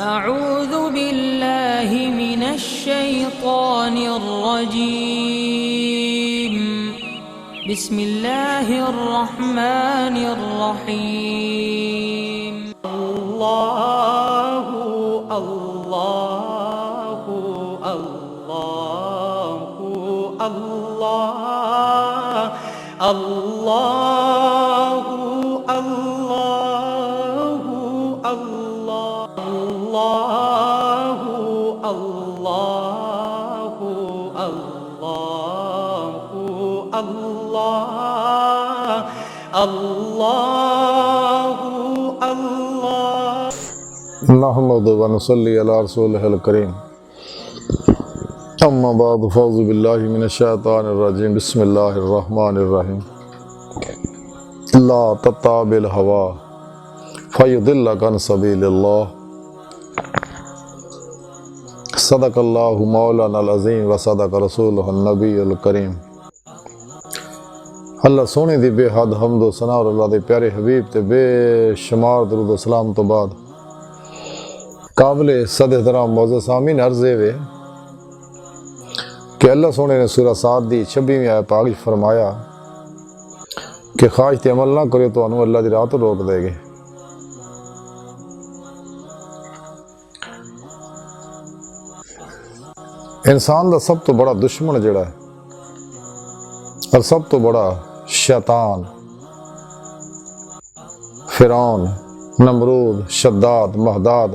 أعوذ बिल्लाहि मिनश्शैतानिर्रजीम बिस्मिल्लाहिर्रहमानिर्रहीम। अल्लाहु अल्लाहु अल्लाहु अल्लाह अल्लाहु अल्लाहु अल्लाहु अल्लाहु अल्लाहु अल्लाह अल्लाहु अल्लाह। नहमदु व नसल्ली अला रसूलिहिल करीम। अम्मा बाद फ़ौज़ु बिल्लाहि मिनश्शैतानिर रजीम। बिस्मिल्लाहिर रहमानिर रहीम। ला तत्ताबिल हवा फयुदिल्लक अन सबीलिल्लाह। सदक़ल्लाहु मौलानल अज़ीम व सदक़ रसूलुहुन नबियुल करीम। अल्लाह सोने दी बेहद हम्द व सना और अल्लाह दे प्यारे हबीब ते बेशुमार दरूद व सलाम तो बाद काबिल सद एहतराम मोअज़्ज़ज़ सामीन अर्ज़े वे कि अल्लाह सोने ने सूरह साद दी 26वीं आयत पाक फरमाया कि ख्वाहिश ते अमल ना करे तो अल्लाह दी राह तो रोक देगे। इंसान का सब तो बड़ा दुश्मन जड़ा है और सब तो बड़ा शैतान फिरौन नमरूद शद्दाद महदाद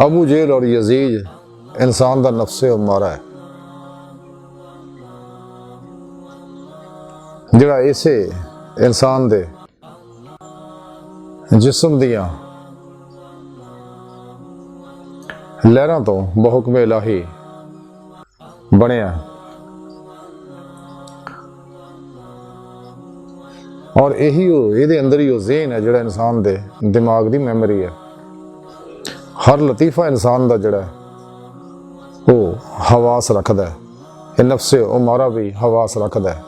अबू जेल और यजीज इंसान का नफ्से उमारा है जड़ा इसे इंसान दे जिस्म दियां लहरां तो बहुकम इलाही बनया और यही ये अंदर ही ज़हन है जड़ा इंसान दे दिमाग की मैमरी है। हर लतीफ़ा इंसान का जड़ा वो हवास रखता है। ये नफ्से उमारा भी हवास रखता है।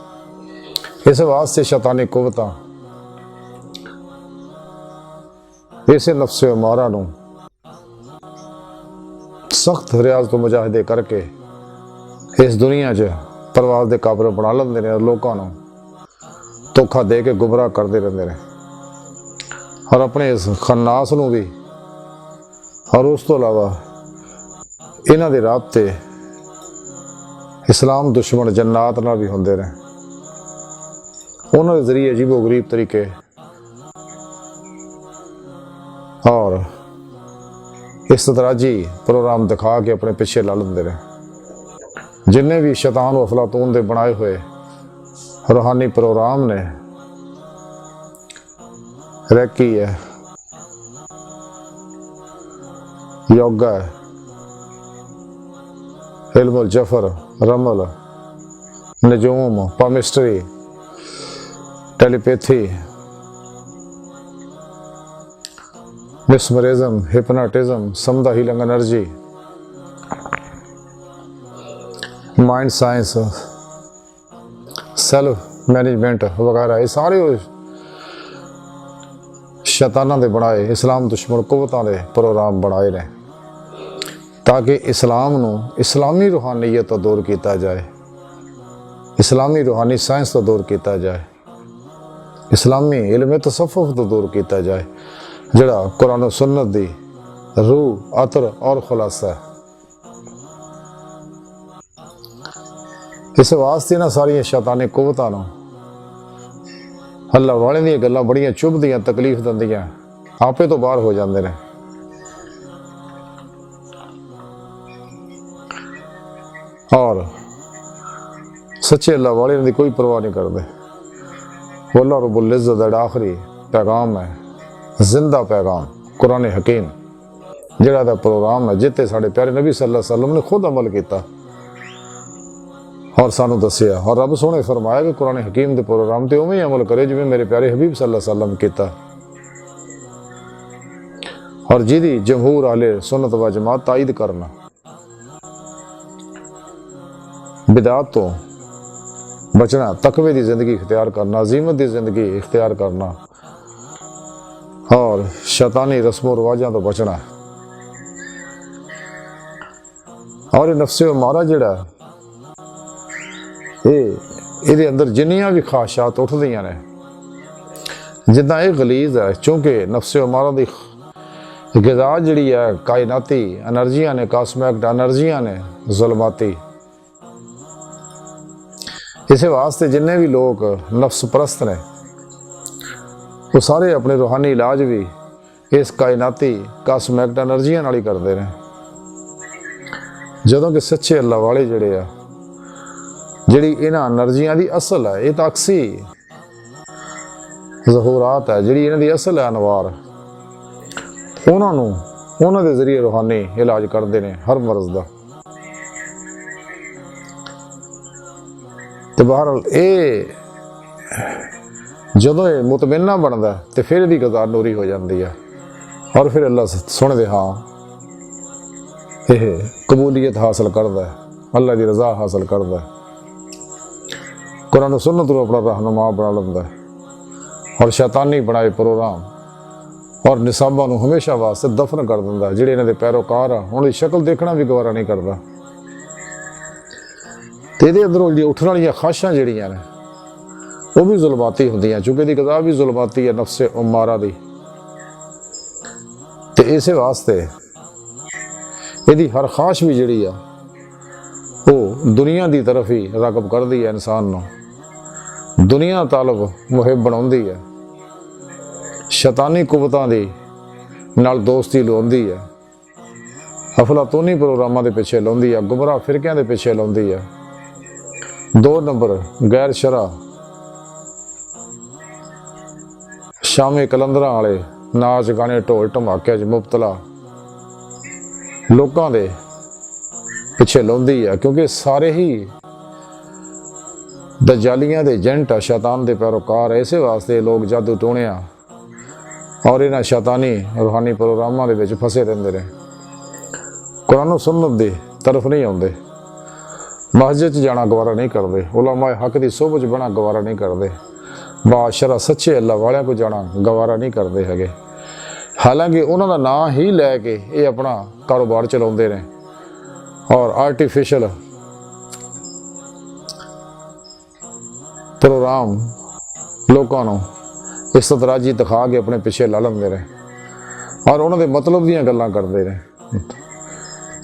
इस वास्ते शैतानी कुव्वतां इसे नफ्से उमारा नूं सख्त रियाज तो मुजाहिदे करके इस दुनिया च परवाज़ दे काबिल बना लेंदे ने और लोगों को धोखा दे के गुमराह करते रहते हैं और अपने इस खन्नास नूं भी और उस तो अलावा इन्हां दे राबते इस्लाम दुश्मन जन्नात नाल भी होंदे रहे। उन्हां दे जरिए अजीबो गरीब तरीके और इस्तदराजी प्रोग्राम दिखा के अपने पिछे ला लेंदे रहे। जिन्हें भी शैतान अफलातून दे बनाए हुए रूहानी प्रोग्राम ने रैकी है योगा है इल्मुल जफर रमल नजूम पामिस्ट्री टेलीपैथी मिसमरिज्म हिप्नोटिज्म समदा healing energy mind science self management वगैरह ये सारे शैताना दे बनाए इस्लाम दुश्मन कुव्वतां दे प्रोग्राम बनाए ने ताकि इस्लाम नूं इस्लामी रूहानीयत तो दूर किया जाए, इस्लामी रूहानी साइंस तो दूर किया जाए, इस्लामी इल्म तसव्वुफ तो दूर किया जाए जड़ा कुरान और सुन्नत दी रूह अतर और खुलासा है। इस वास्ते ना सारिया शैतानी कुव्वतां नूं अल्लाह वाले दी गल्लां बड़ियां चुभदियां तकलीफ दिंदियां आपे तो बाहर हो जाते हैं। और सच्चे अल्लाह वाले दी कोई परवाह नहीं करते। अल्लाह रब्बुल इज़्ज़त दा आखिरी पैगाम है जिंदा पैगाम कुरान हकीम जड़ा दा प्रोग्राम है जिते साढ़े प्यारे नबी सल्लल्लाहु अलैहि वसल्लम ने खुद अमल किया और सानू दसिया और रब सोने फरमाया कि कुरान हकीम के प्रोग्राम ते उवें अमल करे जिवें मेरे प्यारे हबीब सल्लल्लाहु अलैहि वसल्लम किया। और जिहदी जमहूर आले सुन्नत व जमात ताईद करना बिदात तो बचना तकवे की जिंदगी इख्तियार करना अजीमत की जिंदगी इख्तियार करना और शैतानी रस्मों रिवाजों तो बचना। और ये नफ्से मारा जिहड़ा ये अंदर जिन्नियां भी ख्वाहिशात उठदियां ने, जिद्दां ये गलीज है, चूंकि नफ्से मारा दी ग़िज़ा जिहड़ी है कायनाती एनर्जियां ने, कास्मिक एनर्जियां ने, ज़ुल्माती। इस वास्ते जिन्ने भी लोग नफ्स परस्त ने वो सारे अपने रूहानी इलाज भी इस कायनाती कास्मिक एनर्जियां नाल ही करते हैं। जदों कि सच्चे अल्लाह वाले जिहड़े आ, जिहड़ी इन्हां एनर्जियां दी असल है, ये तो अक्सी ज़हूरात है, जिहड़ी इन्हां दी असल है अनवार, उन्हां दे जरिए रूहानी इलाज करते हैं हर मर्ज का। तो बहरहाल ये जदों ये मुतमन्ना बनता तो फिर इसकी ग़िज़ा नूरी हो जाती है, और फिर अल्लाह सुनते हाँ यह कबूलियत हासिल करता है, अल्लाह की रज़ा हासिल करता है, कुरान सुन्नत को अपना रहनुमा बना लेंदा है, और शैतानी बनाए प्रोग्राम और निसाबा नूं हमेशा वास्ते दफन कर दिंदा है। जिहड़े इन्हां दे पैरोकार आ उन्हां दी शक्ल देखना भी गवारा नहीं करता। तो ये अंदरों जी उठने वाली ख्वाहिशां जिहड़ियां ने वो भी जुल्माती होंदियां, चूंकि इसकी ग़िज़ा भी जुल्माती है नफ्से उम्मारा दी। तो इस वास्ते यदि हर ख्वाहिश भी जिहड़ी आ वो दुनिया की तरफ ही रागब करती है, इंसान नूं दुनिया तालब मुहिब बनाउंदी है, शैतानी कुवतां दी नाल दोस्ती लाउंदी है, अफलातूनी प्रोग्रामां दे पिछे लाउंदी है, गुमराह फिरकियां दे पिछे लाउंदी है। 2 नंबर गैर शरा शामी कलंदरां वाले नाच गाने ढोल धमाके च मुबतला लोगों के पिछे लाउंदी है, क्योंकि सारे ही दजालियां दे एजेंट आ, शैतान दे पैरोकार है। इस वास्ते लोग जादू टोणिया और इन्हां शैतानी रूहानी प्रोग्रामां दे विच फसे रहंदे ने, कुरान सुन्नत दी तरफ नहीं आउंदे, मस्जिद जाना गवारा नहीं करते, उलमाए हक की सोहबत च बहना गवारा नहीं करते, बादशाह सच्चे अल्लाह वालियां को जाना गवारा नहीं करते हैगे। हालांकि उन्हों का नाम ही लैके ये अपना कारोबार चलाते हैं और आर्टिफिशियल प्रोग्राम लोगों को इस तराजी दिखा के अपने पिछे ला लेंदे रहे और उन्होंने मतलब दीयां गल्लां करते रहे।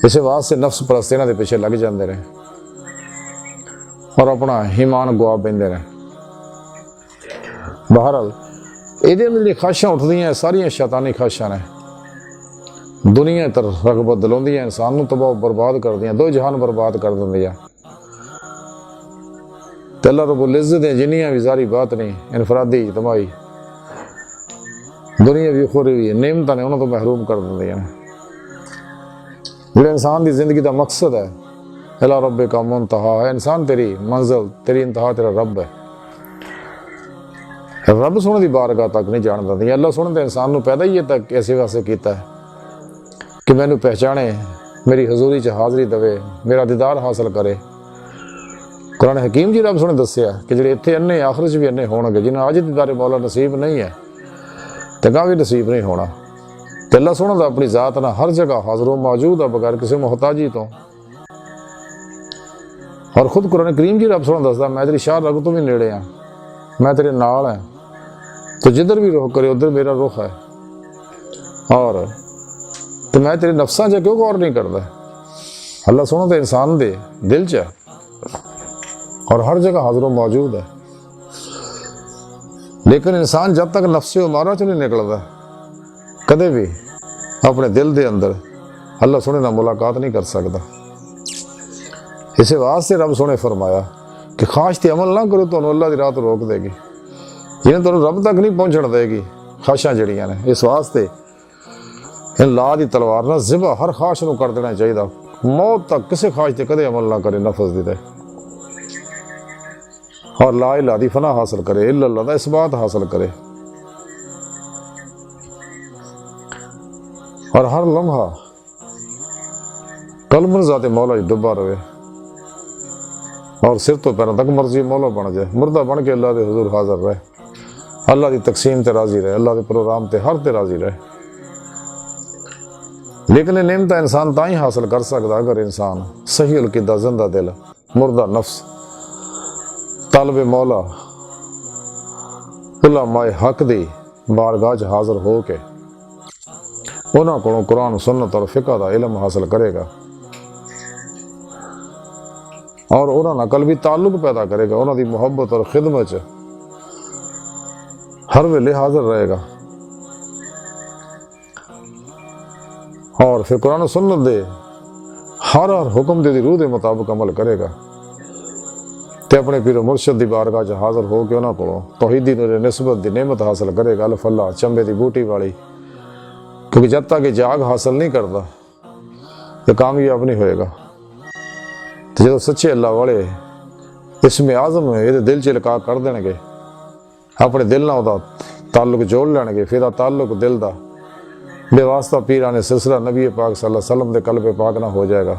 इस वास्ते नफ्स परस्त इन्हां दे पिछे लग जाते रहे और अपना ईमान गवा पैंदे रहे। बहरहाल ਇਹਦੇ ਅੰਦਰ ਜਿਹੜੀ ख्वाहिशां उठदियां सारियां शैतानी ख्वाहिशां ने, दुनिया तरफ रगबत दिलाउंदियां, इंसान नूं तबाह बर्बाद करदियां, 2 जहान बर्बाद कर दिंदियां। ते अल्लाह रब्बुल इज़्ज़त दी जिन्नियां भी ज़ारी बात नहीं, इनफरादी इज्तमाई दुनिया भी खोरी हुई नेमतां ने उन्हां तों महरूम कर दिंदियां ने। जिहड़ा इंसान की जिंदगी का मकसद है इला रब्बिका मुंतहा है, इंसान तेरी मंजिल तेरी इंतहा तेरा रब है। रब सोने की बारगाह तक नहीं जान देंदी। अल्लाह सोने तो इंसान को पैदा ही तक ऐसे वास्ते किया है कि मैनू पहचाने, मेरी हजूरी च हाज़री दवे, मेरा दीदार हासिल करे। कुरान हकीम जी रब सोने दसिया कि जिहड़े इत्थे अन्ने आखिरत भी अन्ने होणगे, जिन्हें अज दीदारे मौला नसीब नहीं है तो गां भी नसीब नहीं होना। तो अल्लाह सोने का अपनी जात ना हर जगह हाज़र मौजूद है बगैर किसी मोहताजी तो। और खुद कुरान करीम जी रब सोने दसदा मैं तेरी शाह रग तो भी नेड़े हाँ, मैं तेरे नाल है, तो जिधर भी रुख करे उधर मेरा रुख है। और तो मैं तेरे नफ्सां च क्यों गौर नहीं करता। अल्लाह सोना तो इंसान दे दिल च है और हर जगह हाजिर मौजूद है, लेकिन इंसान जब तक नफ्से उमारा चो नहीं निकलता कदे भी अपने दिल के अंदर अल्लाह सोने नाल मुलाकात नहीं कर सकता। इस वास्ते रब सोने फरमाया कि ख्वाहिश ते अमल ना करो, तुहानूं अल्लाह दी राह तो रोक देगी, जिन्हें तुहानूं रब तक नहीं पहुँचण देगी ख्वाहिशां जिहड़ियां ने। इस वास्ते इन ला दी तलवार ना ज़िबा हर ख्वाहिश नूं कर देना चाहिए, मौत तक किसी ख्वाहिश ते कदे अमल ना करे नफस दी, और ला इलाहा दी फना हासिल करे, इल्लल्लाह दा इसबात हासिल करे, और हर लम्हा कल्बन ज़ाते मौला ही डुबा रहे और सिर तो पैरों तक मर्जी मौला बन जाए, मुर्दा बन के अल्लाह के हुजूर हाजिर रहे अल्लाह की तकसीम ते राजी रहे, अल्लाह के प्रोग्राम ते हर ते राजी रहे। लेकिन ये नेमत इंसान तां ही हासिल कर सकता अगर इंसान सही अकीदा, जिंदा दिल, मुर्दा नफ्स, तलब मौला, उलमाए हक दी बारगाह च हाजिर हो के उन्होंने को कुरान सुन्नत और फिक़ह का इल्म हासिल करेगा और उन्होंने कल्बी ताल्लुक पैदा करेगा, उन्होंने मुहब्बत और खिदमत च हर वेले हाजिर रहेगा और फिर कुरान सुन्नत दे हर हुक्म दे रूह के मुताबिक अमल करेगा ते अपने पीरो मुर्शद की बारगाह च हाजिर हो के उन्होंने को तौहीदी निस्बत की नेमत हासिल करेगा। अल फला चंबे की बूटी वाली, क्योंकि जब तक ये जाग हासिल नहीं करता तो कामयाब नहीं होएगा। तो जो सच्चे अल्लाह वाले इसमें आज़म ये दिल च लका कर देंगे, अपने दिल नाल दा ताल्लुक जोड़ लेंगे, फिर ताल्लुक दिल का बेवास्ता पीरां ने सिलसिला नबी पाक सल्लल्लाहु अलैहि वसल्लम के कल्ब पाक ना हो जाएगा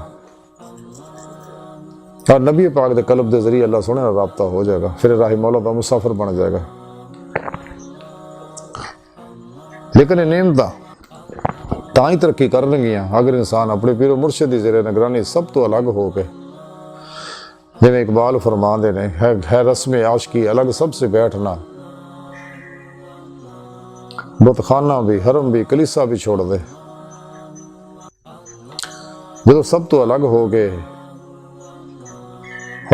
और नबी पाक के कल्ब के जरिए अल्लाह सोने का राबता हो जाएगा, फिर राही मौला का मुसाफिर बन जाएगा। लेकिन नेमत तां ही तरक्की करनगियां अगर इंसान अपने पीरो मुर्शिद की ज़ेरे निगरानी सब तो अलग हो के, जिवें इकबाल फरमाते ने, है रस्म आशिकी अलग सबसे बैठना, बुतखाना भी, हरम भी, कलीसा भी छोड़ दे। जो सब तो अलग हो गए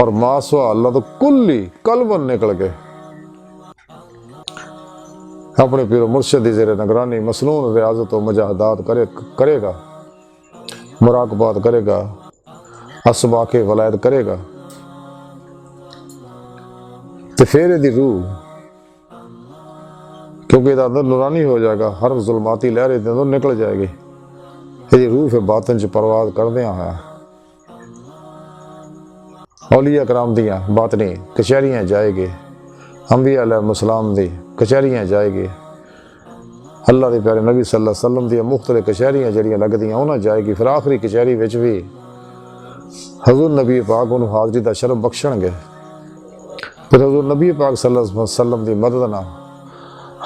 और मासवा अल्लाह तो कुल्ली कलबन निकल गए, अपने पीरो मुर्शिद की ज़ेरे निगरानी मसनून रियाजत और मुजाहदात करेगा, मुराकबात करेगा, असबाके वलायत करेगा, तो फिर यदि रूह, क्योंकि यदा अंदर नूरानी हो जाएगा, हर जुल्माती लहर इहदे अंदर निकल जाएगी, यदि रूह फिर बातन च परवाज करदियां है औलिया कराम दियां बातनी कचहरियां जाएगी, अंबिया अलैहिस्सलाम दी कचहरियां जाएगी, अल्लाह के प्यारे नबी सल्लल्लाहु अलैहि वसल्लम दी मुख्तलिफ कचहरियां जड़ियां लगदियां उन्हां जाएगी। फिर आखिरी कचहरी विच भी हजूर नबी पाक उन्होंने हाजरी का शरफ बख्शणगे, फिर हजूर नबी पाक सल्लल्लाहु अलैहि वसल्लम की मदद नाल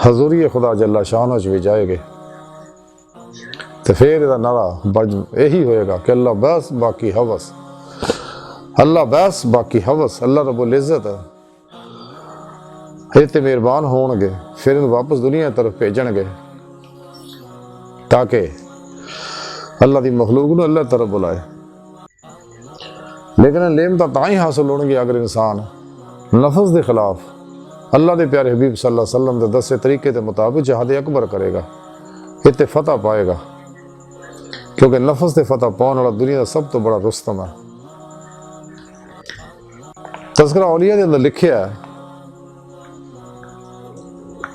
हजूरी खुदा जल्ला शान भी जाएगे। तो फिर यदा नारा यही होएगा कि अल्लाह बस बाकी हवस, अल्लाह बस बाकी हवस, अल्लाह रब्बुल इज़्ज़त इतने मेहरबान होणगे, फिर इन वापस दुनिया तरफ भेजणगे ताकि अल्लाह की मखलूक नूं अल्लाह तरफ बुलाए। लेकिन नेमत तां ही हासिल होणगी अगर इंसान नफ्स के खिलाफ अल्लाह के प्यारे हबीब सल्लल्लाहु अलैहि वसल्लम के दसे तरीके के मुताबिक जहाद अकबर करेगा, इत्ते फतह पाएगा, क्योंकि नफ्स से फतह पाने वाला दुनिया का सब तो बड़ा रुस्तम है। तज़किरा औलिया के अंदर लिखिया है,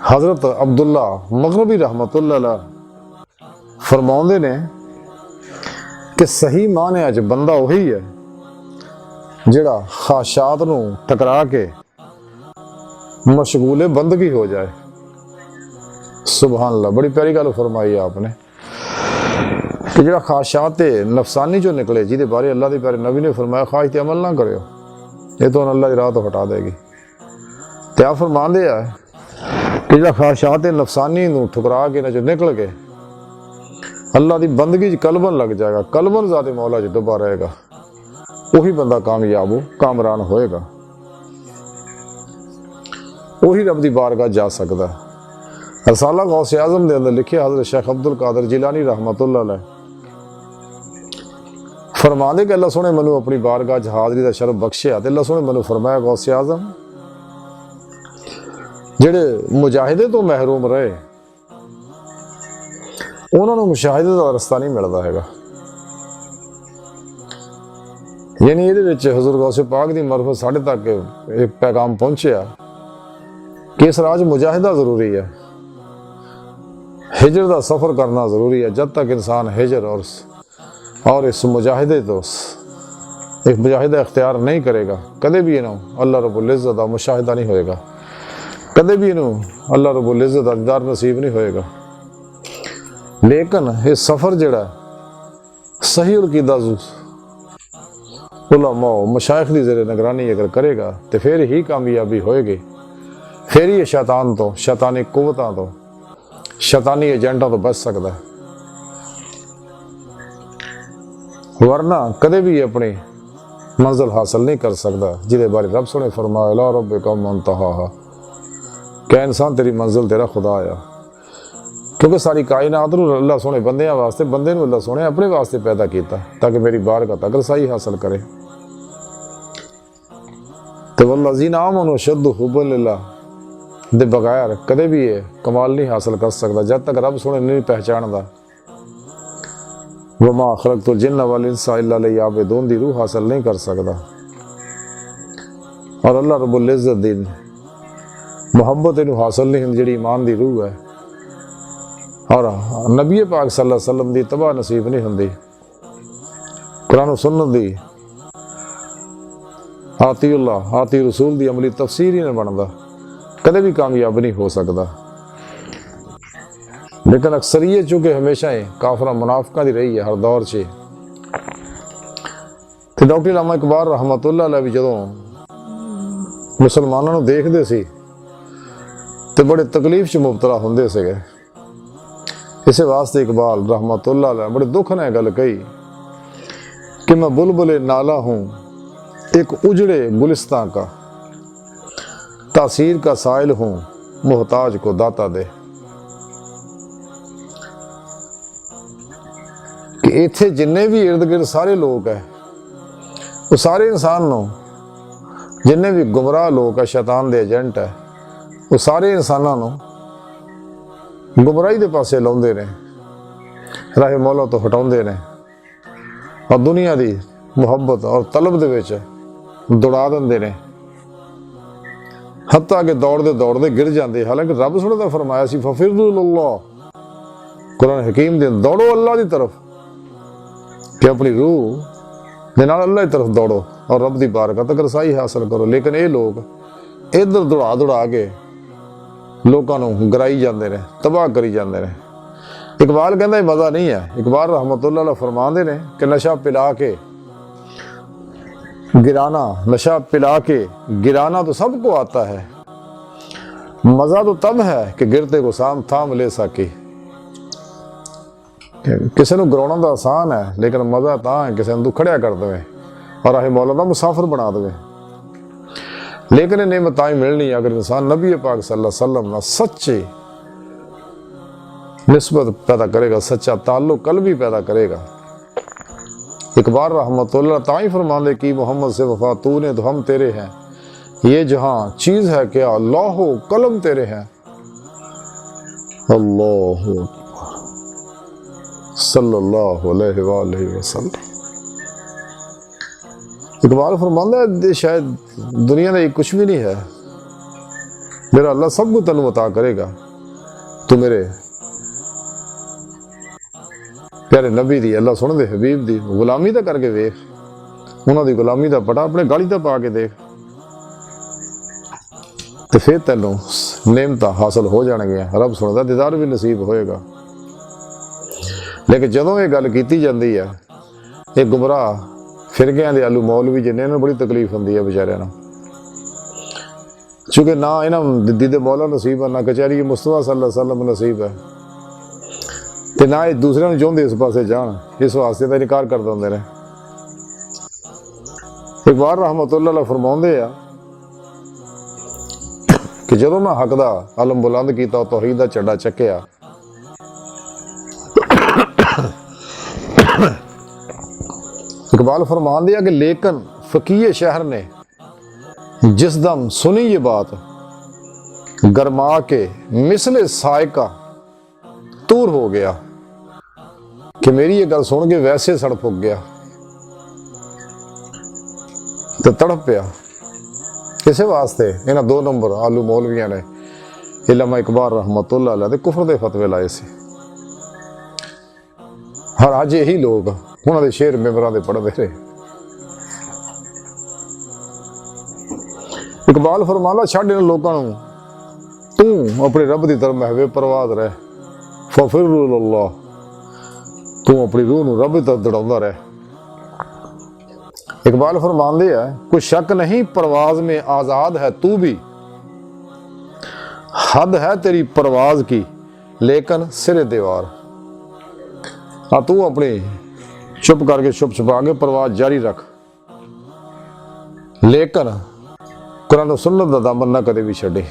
हजरत अब्दुल्ला मगरबी रहमतुल्लाह अलैह फरमाते ने कि सही माने अज बंदा वही है जिहड़ा ख्वाहिशात नूं टकरा के मशगूले बंदगी हो जाए। सुभान अल्लाह, बड़ी प्यारी गल फरमाई है आपने कि जिहड़ा ख्वाहिशात नफसानी चो निकले, जिहदे बारे अल्लाह के प्यारे नबी ने फरमाया ख्वाहिश ते अमल ना करियो, ये तो अल्लाह की राह तो हटा देगी। ते आप फरमाते हैं कि जिहड़ा ख्वाहिशात नफसानी नूं ठुकरा के जो निकल के अल्लाह की बंदगी कलबन लग जाएगा, कलबन ज़ाते मौला च डुबा रहेगा, वही बंदा कामयाब हो कामरान होएगा, वही रब की बारगाह जा सकता है। रसाला गौसे आज़म के अंदर लिखे हज़रत शेख अब्दुल कादिर जिलानी रहमतुल्लाह अलैह फरमाते कि अल्लाह सोने मैनू अपनी बारगाह च हाज़री का शरफ बख्शिया, तो अल्लाह सोने मैनू फरमाया गौसे आज़म जेड़े मुजाहिदे तो महरूम रहे उन्होंने मुशाहिदे का रस्ता नहीं मिलता है। यानी ये हजूर गौसे पाक की मरफत साढ़े तक एक पैगाम पहुंचा कि इस राज मुजाहिदा जरूरी है, हिजर का सफ़र करना ज़रूरी है। जब तक इंसान हिजर और इस मुजाहिदे तो एक मुजाहिदा इख्तियार नहीं करेगा, कदे भी इन्हों अल्लाह रब्बुल इज़्ज़त का मुशाहिदा नहीं होएगा, कदे भी इन्हों अल्लाह रब्बुल इज़्ज़त का दीदार नसीब नहीं होएगा। लेकिन ये सफ़र जड़ा सही अक़ीदा उलमा मशाइख की ज़ेरे निगरानी अगर करेगा तो फिर ही कामयाबी होएगी, फिर ही शैतान तो, शैतानी कुव्वतां तो, शैतानी एजेंटां तो बच सकता है, वरना कदे भी अपनी मंजिल हासिल नहीं कर सकता। जिदे बारे रब सोने फरमाया ला रब्बिका मुंतहाहा, क्या इंसान तेरी मंजिल तेरा खुदा आया। क्योंकि सारी कायनात नूं अल्लाह सोने बंदियां वास्ते, बंदे नूं अल्लाह सोने अपने वास्ते पैदा किया ताकि मेरी बारगाह तक रसाई हासिल करे। तो वल्लज़ीना आमनू अशद्दु हुब्बन लिल्लाह दे बगैर कदे भी ये कमाल नहीं हासिल कर सकता जब तक रब सोने नहीं पहचानदा। वमा खलक़तुल जिन्ना वल इंसा इल्ला लियअबुदून दी रूह हासिल नहीं कर सकता। और अल्लाह रब्बुल इज़्ज़त दी मुहब्बत इनू हासिल नहीं हुंदी जिहड़ी ईमान दी रूह है। और नबी पाक सल्लल्लाहु अलैहि वसल्लम दी तबा नसीब नहीं हुंदी। कुरान और सुन्नत दी आतीउल्लाह आती रसूल दी अमली तफसीर ही नहीं बनता, कदे भी कामयाब नहीं हो सकता। लेकिन अक्सरियत चूंकि हमेशा ही काफरा मुनाफिका दी रही है हर दौर से। तो डॉक्टर अल्लामा इकबाल रहमतुल्लाह अलैह भी जदों मुसलमानों नूं देखदे सी ते बड़े तकलीफ च मुबतला हुंदे सीगे। इस वास्ते इकबाल रहमतुल्लाह अलैह बड़े दुख ने गल कही कि मैं बुलबुल नाला हूँ एक उजड़े गुलिस्तां का, तासीर का साइल हूँ मोहताज को दाता दे। कि इत्थे जिन्ने भी इर्द गिर्द सारे लोग है वो सारे इंसान नो, जिन्ने भी गुमराह लोग है शैतान दे एजेंट है, वो सारे इंसानों नो गुमराही दे पासे लाउंदे ने, राहे मौला तो हटाउंदे ने और दुनिया दी मुहब्बत और तलब दे विच दौड़ा देंदे ने। हत्ता के दौड़ते दौड़ते गिर जाते। हालांकि रब सुने दा फरमाया सी फफिरु इलल्लाह, कुरान हकीम दे दौड़ो अल्लाह की तरफ, कि अपनी रूह दे नाल अल्लाह की तरफ दौड़ो और रब दी बारगाह तक रसाई हासिल करो। लेकिन ये लोग इधर दौड़ा दौड़ा के लोगों को गिराई जाते हैं, तबाह करी जाते हैं। इकबाल कहता मज़ा नहीं है। इकबाल रहमतुल्लाह अलैह फरमाते हैं कि नशा पिला के गिराना, नशा पिला के गिराना तो सबको आता है, मज़ा तो तब है कि गिरते को साम थाम ले सके। किसी को गिराना तो आसान है, लेकिन मज़ा तो है किसी को खड़िया कर दे और अहे मौला दा मुसाफिर बना दे। लेकिन ये नेमत ही मिलनी अगर इंसान नबी पाक सल्लल्लाहु अलैहि वसल्लम ना सच्चे निस्बत पैदा करेगा, सच्चा ताल्लुक कल्बी पैदा करेगा। इकबाल रहमतुल्लाह ताई फरमाते कि मोहम्मद से वफा तूने तो हम तेरे हैं, ये जहां चीज है क्या अल्लाह कलम तेरे हैं। अल्लाह सल्लल्लाहु अलैहि वसल्लम। इकबाल फरमाता है शायद दुनिया में कुछ भी नहीं है, मेरा अल्लाह सब कुछ तनु अता करेगा, तू मेरे प्यारे नबी दी अल्लाह सुन दे हबीब दी गुलामी तो करके वेख, उन्होंने गुलामी का पटा अपने गाली तो पा के देख, तो फिर तेनों नेमत हासिल हो जाएगियां, रब सुनदा दीदार भी नसीब होएगा। लेकिन जदों ये गल की जाती है, ये गुमराह फिरगियां दे आलू मौलवी जिन्हें इन्होंने बड़ी तकलीफ होंदी है बेचारियां नूं, चूंकि ना इन्होंने दीदे मौला नसीब है, ना कचहरी मुस्तफा सल्लल्लाहु अलैहि वसल्लम नसीब है, ते ना एक दूसरे नूं चाहुंदे इस पासे जान, इस वास्ते तो इनकार कर दिंदे ने। इकबाल रहमतुल्लाह अलैह फरमाउंदे आ कि जदों मैं हक दा आलम बुलंद कीता, तौहीद दा झंडा चक्किया, इकबाल फरमान दिया कि लेकिन फकीह शहर ने जिस दम सुनी ये बात गरमा के मिसले सायका तूर हो गया, कि मेरी ये गल सुन के वैसे सड़ फुक गया तो तड़प पिया। इस वास्ते इन्होंने 2 नंबर आलू मौलविया ने इल्लामा इकबाल रहमतुल्लाह अलैह दे कुफर दे फतवे लाए सी। हर अज यही लोग उन्होंने शेर मेंबरां दे पढ़दे रहे। इकबाल फरमांदा छड्ड इन लोगों नूं, तू अपने रब की तरफ महवे परवाज रह, फफिरु इलल्लाह, तू अपनी रूह नूं रब की तरफ दौड़ाउंदा रह। इकबाल फरमांदे है कोई शक नहीं परवाज में आजाद है तू भी, हद है तेरी परवाज की लेकिन सिरे दीवार। तू अपनी चुप करके चुप छुपा के परवाज जारी रख, लेकिन कुरान सुन्नत दा दामन ना कदे भी छड्डी,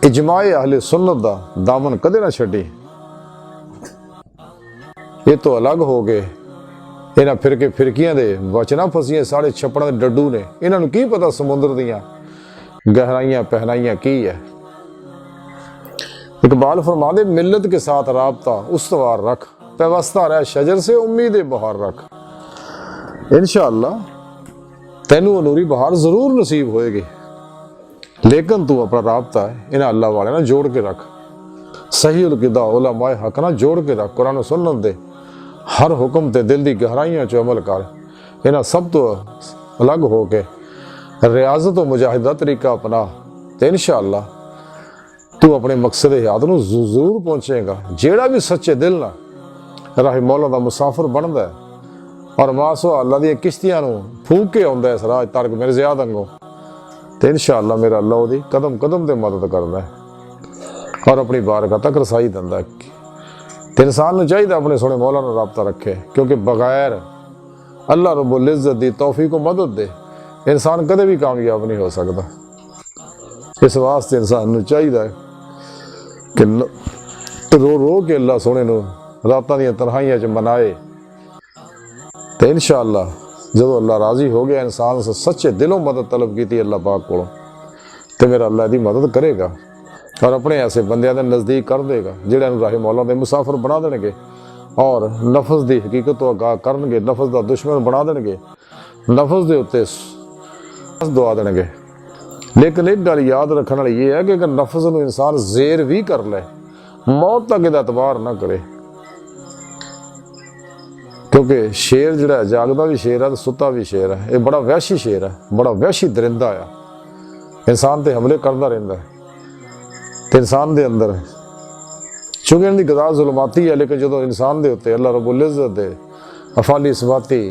इजमाए अहले सुन्नत दा दामन कदे ना छड्डी। ये तो अलग हो गए इन्हां फिरके फिरकियां दे वचना फसियां साढ़े छप्पड़ां दे डड्डू ने। इन्हां नूं की पता समुंदर दियां गहराइयां पहनाइयां की है। इकबाल फरमादे मिल्लत के साथ राबता उस्तवार रख, पैवस्ता रह शजर से उम्मीद बहार रख। इंशाअल्लाह तैनू अनूरी बहार जरूर नसीब होएगी, लेकिन तू अपना राबता है इन्हां अल्लाह वाले ना जोड़ के रख, सही उलकिदा उलमाए हक ना जोड़ के रख। कुरान सुन्नत दे हर हुक्म ते दिल दी गहराइयां च अमल कर। इन्हां सब तो अलग हो के रियाजत और मुजाहिदा तरीका अपना, तो इंशाअल्लाह तू अपने मकसद हयात नूं जरूर पहुंचेगा। जेड़ा भी सच्चे दिल ना राह मौला दा मुसाफिर बनदा है और मासो अल्लाह दी किश्तियां नूं फूक के आउंदा है सराज तारक मिर्ज़ियाद अंगों, तो इंशाअल्लाह मेरा अल्लाह ओदी कदम कदम ते मदद करदा है और अपनी बारगाह तक रसाई दिंदा है। तो इंसान नूं चाहिए अपने सोने मौला नाल राबता रखे, क्योंकि बगैर अल्लाह रब्बुल इज़्ज़त दी तौफीक और मदद दे इंसान कदे भी कामयाब नहीं हो सकता। इस वास्ते इंसान नूं चाहिए कि रो रो के अल्लाह सोने नूं रातां दी तन्हाइयां च मनाए, तो इंशाअल्लाह जो अल्लाह राजी हो गया इंसान से सच्चे दिलों मदद तलब की अल्लाह पाक को, तो मेरा अल्लाह दी मदद करेगा और अपने ऐसे बंदियां दे नज़दीक कर देगा जिहड़े नूं राह मौला दे मुसाफिर बना देणगे और नफस दी हकीकत तो आगाह करनगे, नफस दा दुश्मन बना देणगे, नफस दे उत्ते दुआ देणगे। लेकिन एक गल याद रखने वाली ये है कि अगर नफस नूं इंसान जेर भी कर ले, मौत तक इहदा एतबार ना करे, क्योंकि शेर जिहड़ा जागदा भी शेर है तो सुता भी शेर है। ये बड़ा वहशी शेर है, बड़ा वहशी दरिंदा आ, इंसान ते हमले करता रहिंदा है। तो इंसान दे अंदर चूंकि इन्हां दी गज़ा जुल्माती है, लेकिन जो इंसान दे उत्ते अल्लाह रब्बुल इज़्ज़त दे अफाली इसबाती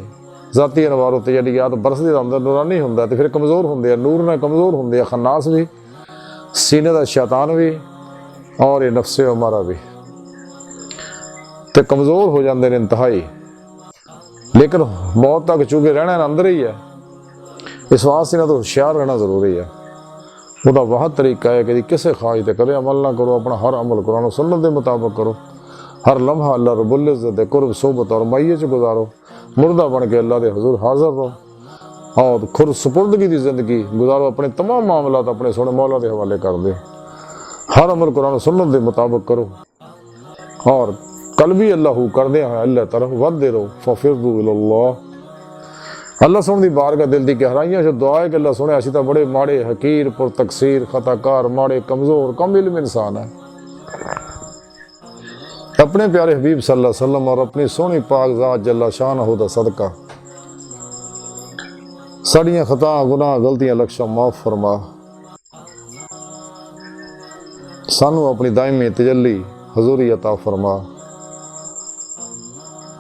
जाती अनवार उत्ते जिहड़ी याद बरसदी दा अंदर नूरानी हुंदा, तो फिर कमज़ोर हुंदे आ, नूर नाल कमज़ोर हुंदे आ, खन्नास भी, सीने दा शैतान भी और ये नफ्से उमरा भी, तो कमज़ोर हो जाते हैं इंतहाई। लेकिन मौत तक चूंकि रहना अंदर ही है, इस वास्ते इन्हां तो होशियार रहना जरूरी है। वह वह तरीका है कि किसी ख्वाहिश ते कदे अमल ना करो, अपना हर अमल कुरान सुन्नत के मुताबिक करो, हर लम्हा अल्लाह रब्बुल इज़्ज़त दे कुर्ब सोबत और मैये च गुजारो, मुर्दा बन के अल्लाह के हुजूर हाज़िर रहो और खुद सुपुर्दगी की जिंदगी गुजारो, अपने तमाम मामलात अपने सोने मौला के हवाले कर दे, हर अमल कुरान सुन्नत के मुताबिक करो और कल भी अल्लाह कर दे अल्लाह तरफ वधदे रहो। फफिरदू इलल्लाह, अल्लाह सोने दी बारगाह दिल दी गहराइयां च दुआ है कि अल्लाह सोने असीं तां बड़े माड़े हकीर पुर तकसीर खताकार माड़े कमज़ोर कम इल्म इंसान है। अपने प्यारे हबीब सल्लल्लाहु अलैहि वसल्लम और अपनी सोहनी पाक ज़ात जल्ला शानहू दा सदका साड़ियां खता गुनाह गलतियां लक्ष्य माफ़ फरमा, सानू अपनी दायमी तजल्ली हजूरी अता फरमा,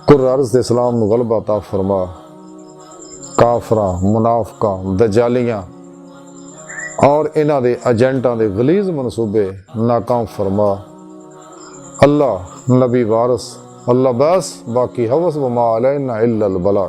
कुर अर्ज़ दे इस्लाम नूं गलबा अता फरमा, काफरा मुनाफका दजालियां और इन्हां दे एजेंटां दे गलीज़ मनसूबे नाकाम फरमा। अल्लाह नबी वारस अल्लाह बस बाकी हवस व मा अलैना इल्लल बला।